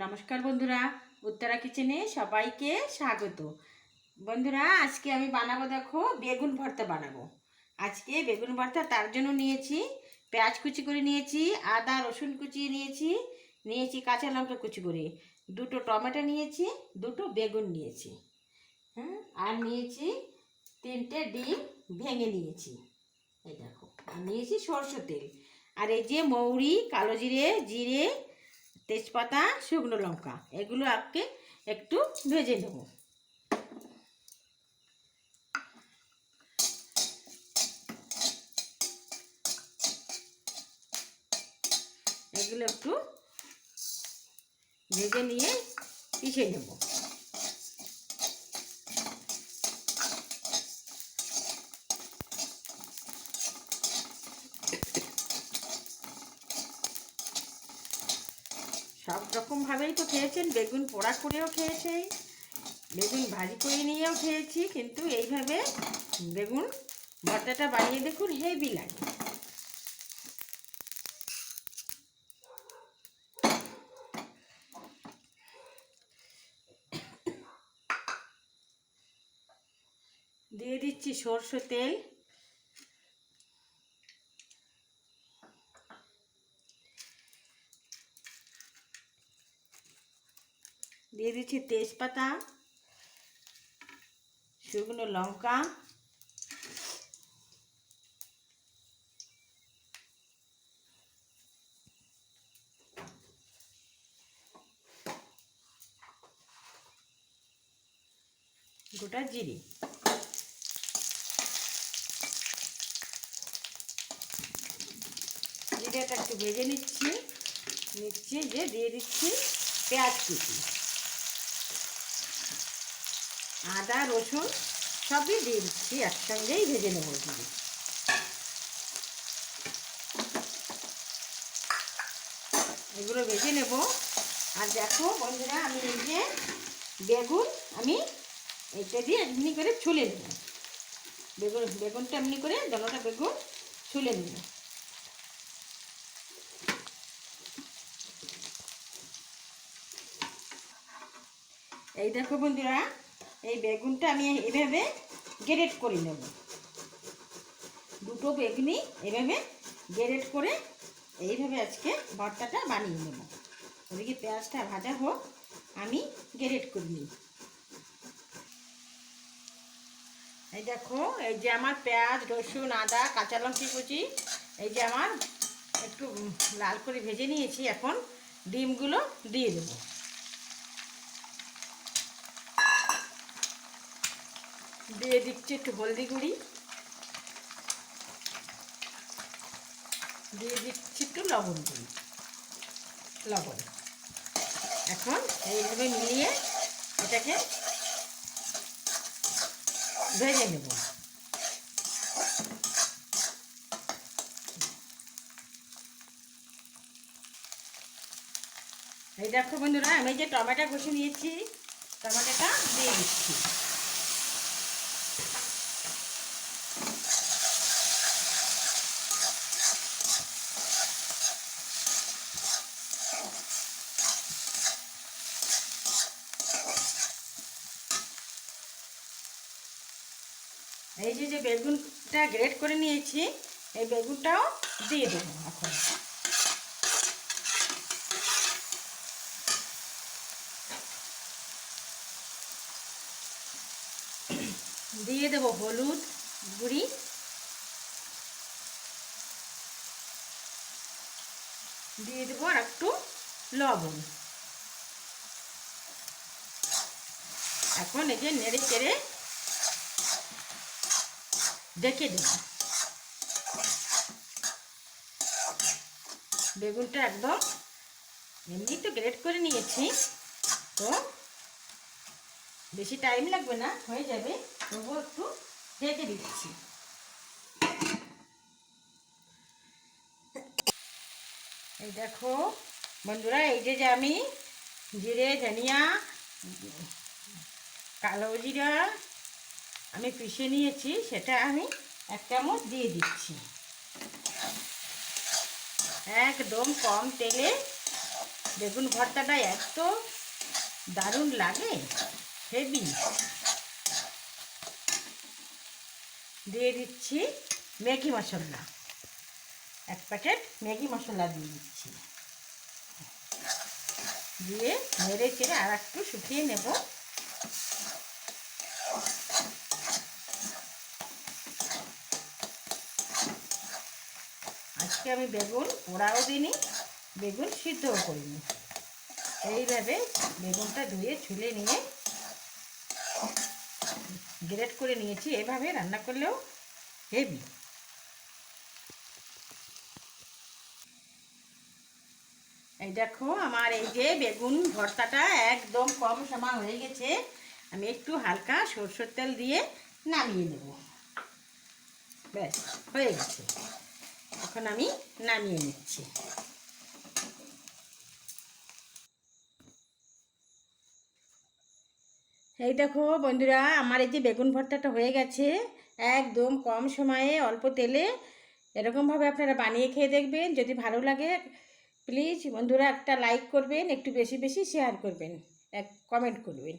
নমস্কার বন্ধুরা, উত্তরা কিচেনে সবাইকে স্বাগত। বন্ধুরা, আজকে আমি বানাবো, দেখো, বেগুন ভর্তা বানাবো। আজকে বেগুন ভর্তা তার জন্য নিয়েছি পেঁয়াজ কুচি করে নিয়েছি, আদা রসুন কুচিয়ে নিয়েছি কাঁচা লঙ্কা কুচি করে, দুটো টমেটো নিয়েছি, দুটো বেগুন নিয়েছি, আর নিয়েছি 3টে ডিম ভেঙে নিয়েছি। এই দেখো, আর নিয়েছি সরষের তেল, আর এই যে মৌরি, কালো জিরে, জিরে, তেজপাতা, শুকনো লঙ্কা, এগুলো আজকে একটু ভেজে নেব। এগুলো একটু ভেজে নিয়ে পিষে নেব। সব রকমভাবেই তো খেয়েছেন, বেগুন পোড়া করেও খেয়েছে, বেগুন ভাজি করে নিয়েও খেয়েছি, কিন্তু এইভাবে বেগুন ভর্তাটা বানিয়ে দেখুন, হেভি লাগে। দিয়ে দিচ্ছি সরষের তেল, দিয়ে দিচ্ছি তেজপাতা, শুকনো লঙ্কা, গোটা জিরে, জিরেটা একটু ভেজে নিচ্ছি যে দিয়ে দিচ্ছি পেঁয়াজ কুচি, আদা রসুন সবই দিয়ে দিচ্ছি, একসঙ্গেই ভেজে নেব। দিয়ে এগুলো ভেজে নেব। আর দেখো বন্ধুরা, আমি এই যে বেগুন, আমি এটা দিয়ে এমনি করে ছুলে নেব। বেগুনটা এমনি করে দোনোটা বেগুন ছুলে নেব। এই দেখো বন্ধুরা, এই বেগুনটা আমি এভাবে গ্রেট করে নেব। দুটো বেগুনি এভাবে গ্রেট করে এইভাবে আজকে ভর্তাটা বানিয়ে নেব। ওদিকে পেঁয়াজটা ভাজা হোক, আমি গ্রেট করে নিই। এই দেখো, এই যে আমার পেঁয়াজ রসুন আদা কাঁচা লঙ্কা কুচি, এই যে আমার একটু লাল করে ভেজে নিয়েছি। এখন ডিমগুলো দিয়ে দেবো। দিয়ে দিচ্ছি একটু হলদি গুঁড়ি, দিয়ে দিচ্ছি একটু লবণ গুঁড়ি, লবণ। এখন এইভাবে মিলিয়ে এটাকে ভেজে নেব। এই দেখো বন্ধুরা, আমি যে টমেটো কষে নিয়েছি, টমেটোটা দিয়ে দিচ্ছি। এই যে বেগুনটা গ্রেট করে নিয়েছি, এই বেগুনটাও দিয়ে দেবো। এখন দিয়ে দেবো হলুদ গুঁড়ি, দিয়ে দেবো আর একটু লবণ। এখন এই যে নেড়ে চেড়ে ডেকে দেব। বেগুনটা একদম এমনি তো গ্রেট করে নিয়েছি, তো বেশি টাইম লাগবে না, হয়ে যাবে। তবুও একটু ঢেকে দিচ্ছি। এই দেখো বন্ধুরা, এই যে আমি জিরে ধনিয়া কালো জিরা আমি পিষে নিয়েছি, সেটা আমি 1 চামচ দিয়ে দিচ্ছি। একদম কম তেলে বেগুন ভর্তাটা এত দারুণ লাগে, হেভি। দিয়ে দিচ্ছি ম্যাগি মশলা, 1 প্যাকেট ম্যাগি মশলা দিয়ে দিচ্ছি। দিয়ে নেড়ে চেড়ে আর একটু শুকিয়ে নেব। আজকে আমি বেগুন পোড়াও দিইনি, বেগুন সিদ্ধও করিনি। এইভাবে বেগুনটা ধুয়ে ছুলে নিয়ে গ্রেট করে নিয়েছি। এভাবে রান্না করলেও হেভি। এই দেখো আমার এই যে বেগুন ভর্তাটা একদম কম সময় হয়ে গেছে। আমি একটু হালকা সরষের তেল দিয়ে নামিয়ে নেব। ব্যাস হয়ে গেছে, এখন আমি নামিয়ে নিচ্ছি। এই দেখো বন্ধুরা, আমার এই যে বেগুন ভর্তাটা হয়ে গেছে একদম কম সময়ে অল্প তেলে। এরকমভাবে আপনারা বানিয়ে খেয়ে দেখবেন। যদি ভালো লাগে প্লিজ বন্ধুরা একটা লাইক করবেন, একটু বেশি বেশি শেয়ার করবেন, কমেন্ট করবেন।